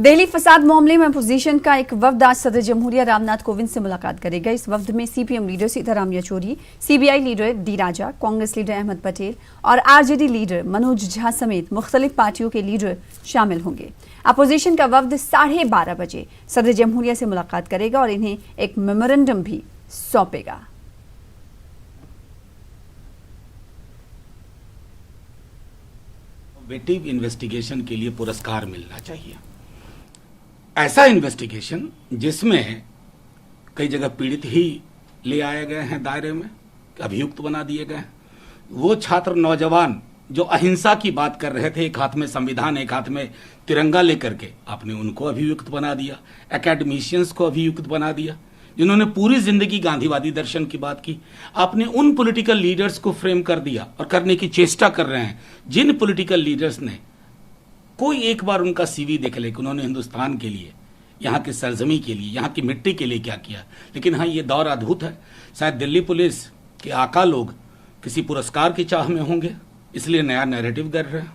दिल्ली फसाद मामले में अपोजिशन का एक वफ्द आज सदर जमहूरिया रामनाथ कोविंद से मुलाकात करेगा। इस वफ्द में CPM leader Sitaram Yechury, CBI leader D Raja, Congress leader Ahmed Patel और आरजेडी लीडर मनोज झा समेत मुख्तलिफ पार्टियों के लीडर शामिल होंगे। अपोजिशन का वफ्द 12:30 बजे सदर जमहूरिया से मुलाकात करेगा और इन्हें एक मेमोरेंडम भी सौंपेगा। इनोवेटिव इन्वेस्टिगेशन के लिए पुरस्कार मिलना चाहिए। ऐसा इन्वेस्टिगेशन जिसमें कई जगह पीड़ित ही ले आए गए हैं दायरे में, अभियुक्त बना दिए गए हैं। वो छात्र नौजवान जो अहिंसा की बात कर रहे थे, एक हाथ में संविधान एक हाथ में तिरंगा लेकर के, आपने उनको अभियुक्त बना दिया। एकेडमिशियंस को अभियुक्त बना दिया जिन्होंने पूरी जिंदगी गांधीवादी दर्शन की बात की। आपने उन पॉलिटिकल लीडर्स को फ्रेम कर दिया और करने की चेष्टा कर रहे हैं जिन पॉलिटिकल लीडर्स ने कोई एक बार उनका सीवी देख ले कि उन्होंने हिंदुस्तान के लिए, यहाँ की सरजमी के लिए, यहाँ की मिट्टी के लिए क्या किया। लेकिन हाँ, ये दौर अद्भुत है। शायद दिल्ली पुलिस के आका लोग किसी पुरस्कार की चाह में होंगे, इसलिए नया नैरेटिव कर रहे हैं।